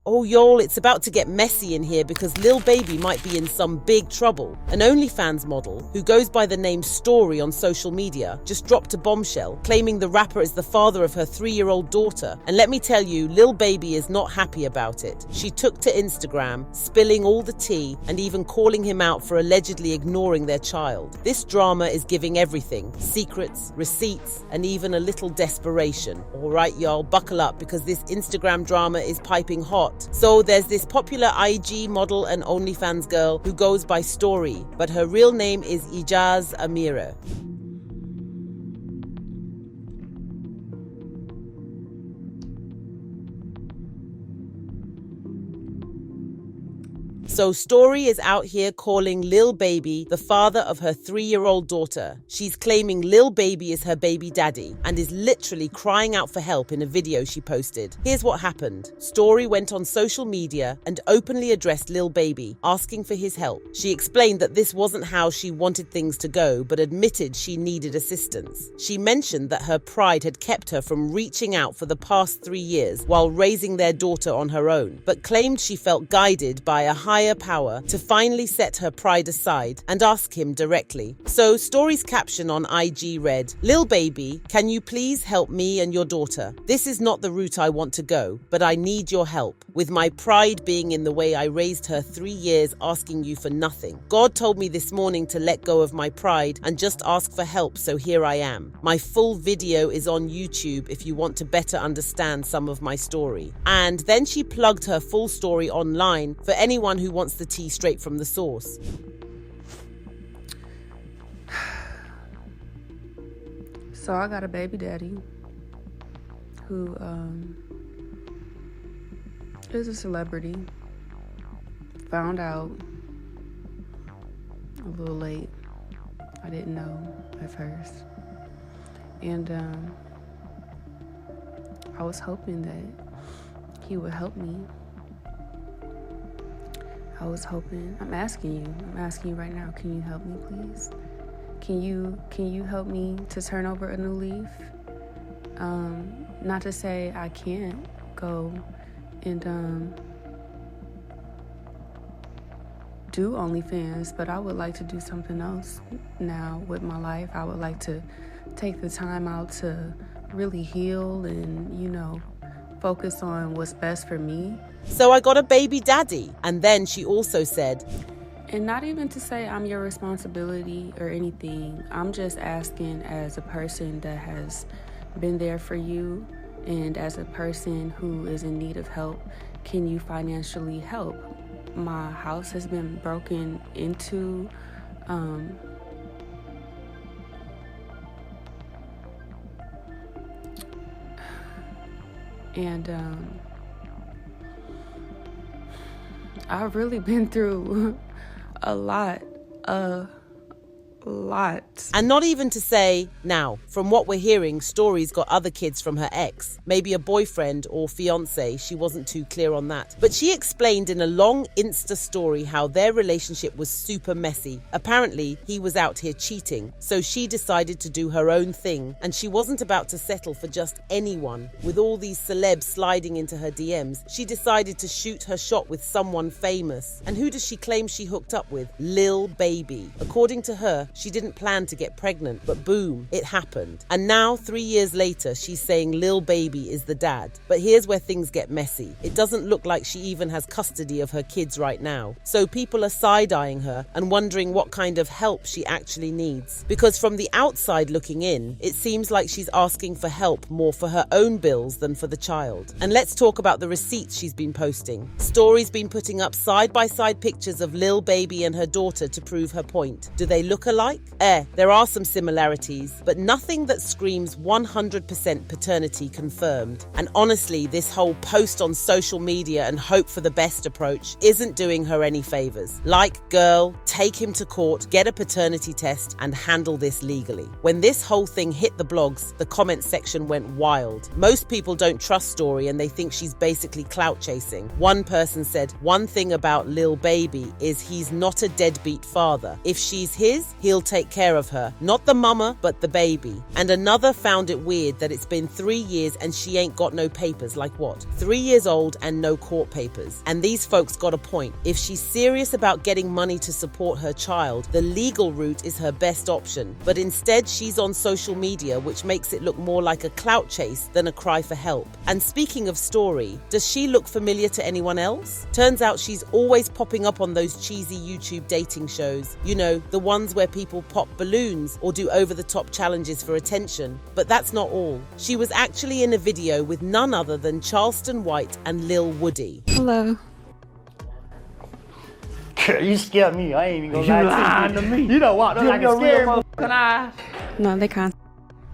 Oh y'all, it's about to get messy in here because Lil Baby might be in some big trouble. An OnlyFans model, who goes by the name Story on social media, just dropped a bombshell, claiming the rapper is the father of her 3-year-old daughter. And let me tell you, Lil Baby is not happy about it. She took to Instagram, spilling all the tea and even calling him out for allegedly ignoring their child. This drama is giving everything: secrets, receipts, and even a little desperation. Alright y'all, buckle up because this Instagram drama is piping hot. So there's this popular IG model and OnlyFans girl who goes by Story, but her real name is Ijaz Amira. So Story is out here calling Lil Baby the father of her 3-year-old daughter. She's claiming Lil Baby is her baby daddy and is literally crying out for help in a video she posted. Here's what happened. Story went on social media and openly addressed Lil Baby, asking for his help. She explained that this wasn't how she wanted things to go, but admitted she needed assistance. She mentioned that her pride had kept her from reaching out for the past 3 years while raising their daughter on her own, but claimed she felt guided by a higher power to finally set her pride aside and ask him directly. So Story's caption on IG read, "Lil Baby, can you please help me and your daughter? This is not the route I want to go, but I need your help. With my pride being in the way, I raised her 3 years asking you for nothing. God told me this morning to let go of my pride and just ask for help, so here I am. My full video is on YouTube if you want to better understand some of my story." And then she plugged her full story online for anyone who wants the tea straight from the source. So I got a baby daddy who is a celebrity. Found out a little late. I didn't know at first. And I was hoping that he would help me. I'm asking you right now, can you help me please? Can you help me to turn over a new leaf? Not to say I can't go and do OnlyFans, but I would like to do something else now with my life. I would like to take the time out to really heal and, focus on what's best for me. So I got a baby daddy. And then she also said, and not even to say I'm your responsibility or anything. I'm just asking as a person that has been there for you and as a person who is in need of help, can you financially help? My house has been broken into. And I've really been through a lot. And not even to say, now, from what we're hearing, Story's got other kids from her ex, maybe a boyfriend or fiance. She wasn't too clear on that. But she explained in a long Insta story how their relationship was super messy. Apparently, he was out here cheating, so she decided to do her own thing, and she wasn't about to settle for just anyone. With all these celebs sliding into her DMs, she decided to shoot her shot with someone famous. And who does she claim she hooked up with? Lil Baby. According to her, she didn't plan to get pregnant, but boom, it happened. And now, 3 years later, she's saying Lil Baby is the dad. But here's where things get messy. It doesn't look like she even has custody of her kids right now. So people are side-eyeing her and wondering what kind of help she actually needs. Because from the outside looking in, it seems like she's asking for help more for her own bills than for the child. And let's talk about the receipts she's been posting. Story's been putting up side-by-side pictures of Lil Baby and her daughter to prove her point. Do they look alike? There are some similarities, but nothing that screams 100% paternity confirmed. And honestly, this whole post on social media and hope for the best approach isn't doing her any favors. Like, girl, take him to court, get a paternity test, and handle this legally. When this whole thing hit the blogs, the comment section went wild. Most people don't trust Story and they think she's basically clout chasing. One person said, one thing about Lil Baby is he's not a deadbeat father. If she's his he'll take care of her. Not the mama, but the baby. And another found it weird that it's been 3 years and she ain't got no papers. Like what? 3 years old and no court papers. And these folks got a point. If she's serious about getting money to support her child, the legal route is her best option. But instead, she's on social media, which makes it look more like a clout chase than a cry for help. And speaking of story, does she look familiar to anyone else? Turns out she's always popping up on those cheesy YouTube dating shows. You know, the ones where people pop balloons or do over-the-top challenges for attention. But that's not all. She was actually in a video with none other than Charleston White and Lil Woody. Hello. You scared me. I ain't even gonna lie to you. You don't want like a scared motherfucking eye. No, they can't.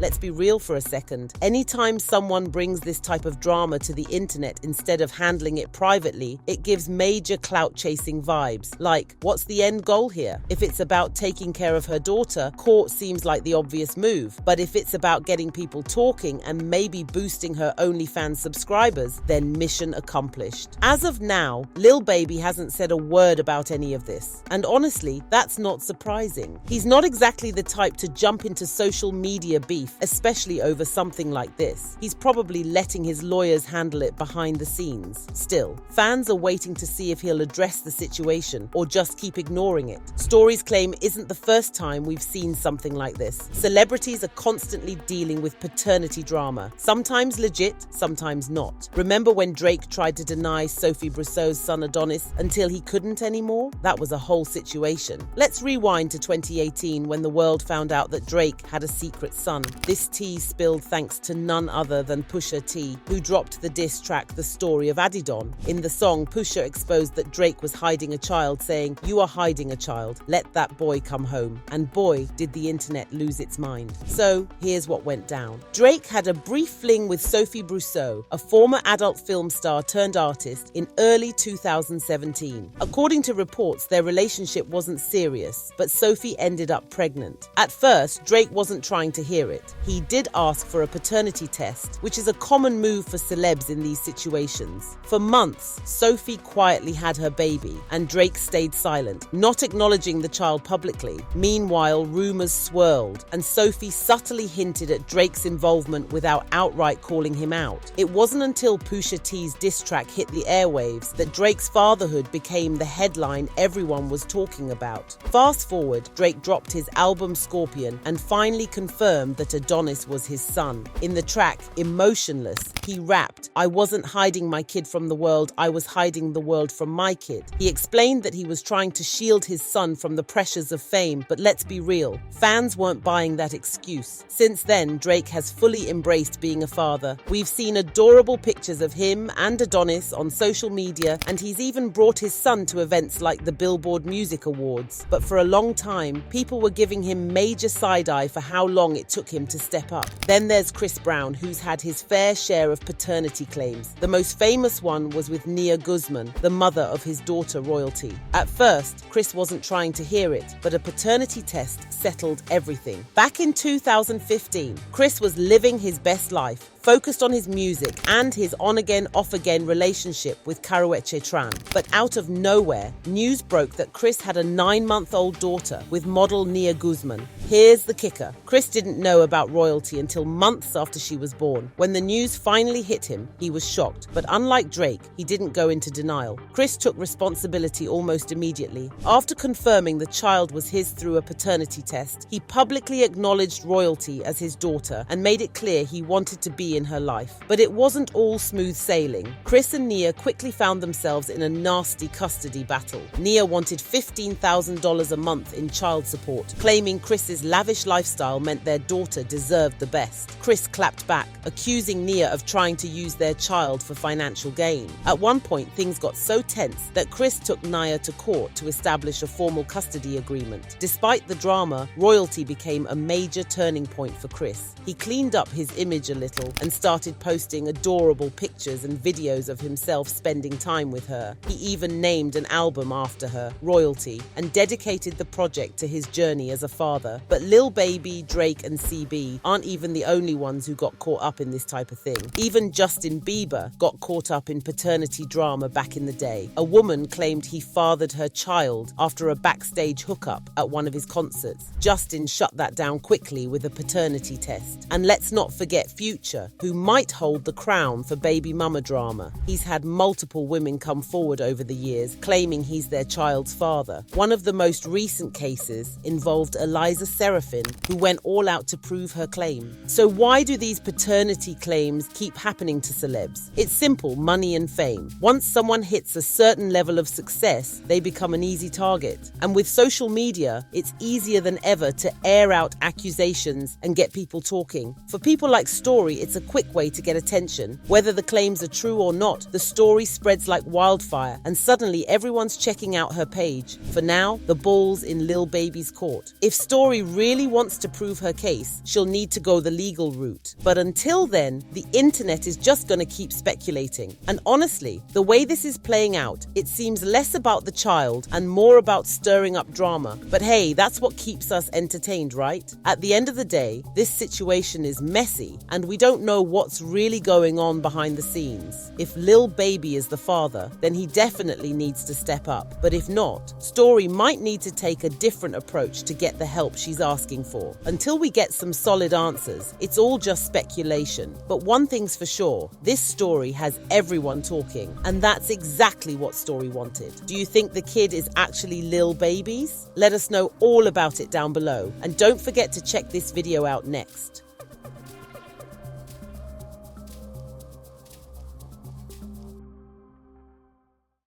Let's be real for a second. Anytime someone brings this type of drama to the internet instead of handling it privately, it gives major clout-chasing vibes. Like, what's the end goal here? If it's about taking care of her daughter, court seems like the obvious move. But if it's about getting people talking and maybe boosting her OnlyFans subscribers, then mission accomplished. As of now, Lil Baby hasn't said a word about any of this. And honestly, that's not surprising. He's not exactly the type to jump into social media beef, especially over something like this. He's probably letting his lawyers handle it behind the scenes. Still, fans are waiting to see if he'll address the situation or just keep ignoring it. Stories claim isn't the first time we've seen something like this. Celebrities are constantly dealing with paternity drama, sometimes legit, sometimes not. Remember when Drake tried to deny Sophie Brousseau's son Adonis until he couldn't anymore? That was a whole situation. Let's rewind to 2018 when the world found out that Drake had a secret son. This tea spilled thanks to none other than Pusha T, who dropped the diss track The Story of Adidon. In the song, Pusha exposed that Drake was hiding a child, saying, "You are hiding a child. Let that boy come home." And boy, did the internet lose its mind. So, here's what went down. Drake had a brief fling with Sophie Brousseau, a former adult film star turned artist, in early 2017. According to reports, their relationship wasn't serious, but Sophie ended up pregnant. At first, Drake wasn't trying to hear it. He did ask for a paternity test, which is a common move for celebs in these situations. For months, Sophie quietly had her baby, and Drake stayed silent, not acknowledging the child publicly. Meanwhile, rumors swirled, and Sophie subtly hinted at Drake's involvement without outright calling him out. It wasn't until Pusha T's diss track hit the airwaves that Drake's fatherhood became the headline everyone was talking about. Fast forward, Drake dropped his album Scorpion and finally confirmed that Adonis was his son. In the track Emotionless, he rapped, "I wasn't hiding my kid from the world, I was hiding the world from my kid." He explained that he was trying to shield his son from the pressures of fame, but let's be real, fans weren't buying that excuse. Since then, Drake has fully embraced being a father. We've seen adorable pictures of him and Adonis on social media, and he's even brought his son to events like the Billboard Music Awards. But for a long time, people were giving him major side-eye for how long it took him to step up. Then there's Chris Brown, who's had his fair share of paternity claims. The most famous one was with Nia Guzman, the mother of his daughter Royalty. At first, Chris wasn't trying to hear it, but a paternity test settled everything. Back in 2015, Chris was living his best life, focused on his music and his on-again, off-again relationship with Karrueche Tran. But out of nowhere, news broke that Chris had a 9-month-old daughter with model Nia Guzman. Here's the kicker. Chris didn't know about Royalty until months after she was born. When the news finally hit him, he was shocked. But unlike Drake, he didn't go into denial. Chris took responsibility almost immediately. After confirming the child was his through a paternity test, he publicly acknowledged Royalty as his daughter and made it clear he wanted to be in her life. But it wasn't all smooth sailing. Chris and Nia quickly found themselves in a nasty custody battle. Nia wanted $15,000 a month in child support, claiming Chris's lavish lifestyle meant their daughter deserved the best. Chris clapped back, accusing Nia of trying to use their child for financial gain. At one point, things got so tense that Chris took Nia to court to establish a formal custody agreement. Despite the drama, Royalty became a major turning point for Chris. He cleaned up his image a little and started posting adorable pictures and videos of himself spending time with her. He even named an album after her, Royalty, and dedicated the project to his journey as a father. But Lil Baby, Drake, and CB aren't even the only ones who got caught up in this type of thing. Even Justin Bieber got caught up in paternity drama back in the day. A woman claimed he fathered her child after a backstage hookup at one of his concerts. Justin shut that down quickly with a paternity test. And let's not forget Future, who might hold the crown for baby mama drama. He's had multiple women come forward over the years claiming he's their child's father. One of the most recent cases involved Eliza Serafin, who went all out to prove her claim. So why do these paternity claims keep happening to celebs? It's simple: money and fame. Once someone hits a certain level of success, they become an easy target. And with social media, it's easier than ever to air out accusations and get people talking. For people like Story, it's a quick way to get attention. Whether the claims are true or not, the story spreads like wildfire, and suddenly everyone's checking out her page. For now, the ball's in Lil Baby's court. If Story really wants to prove her case, she'll need to go the legal route. But until then, the internet is just going to keep speculating. And honestly, the way this is playing out, it seems less about the child and more about stirring up drama. But hey, that's what keeps us entertained, right? At the end of the day, this situation is messy, and we don't know what's really going on behind the scenes. If Lil Baby is the father, then he definitely needs to step up. But if not, Story might need to take a different approach to get the help she's asking for. Until we get some solid answers, it's all just speculation. But one thing's for sure, this story has everyone talking, and that's exactly what Story wanted. Do you think the kid is actually Lil Baby's? Let us know all about it down below, and don't forget to check this video out next.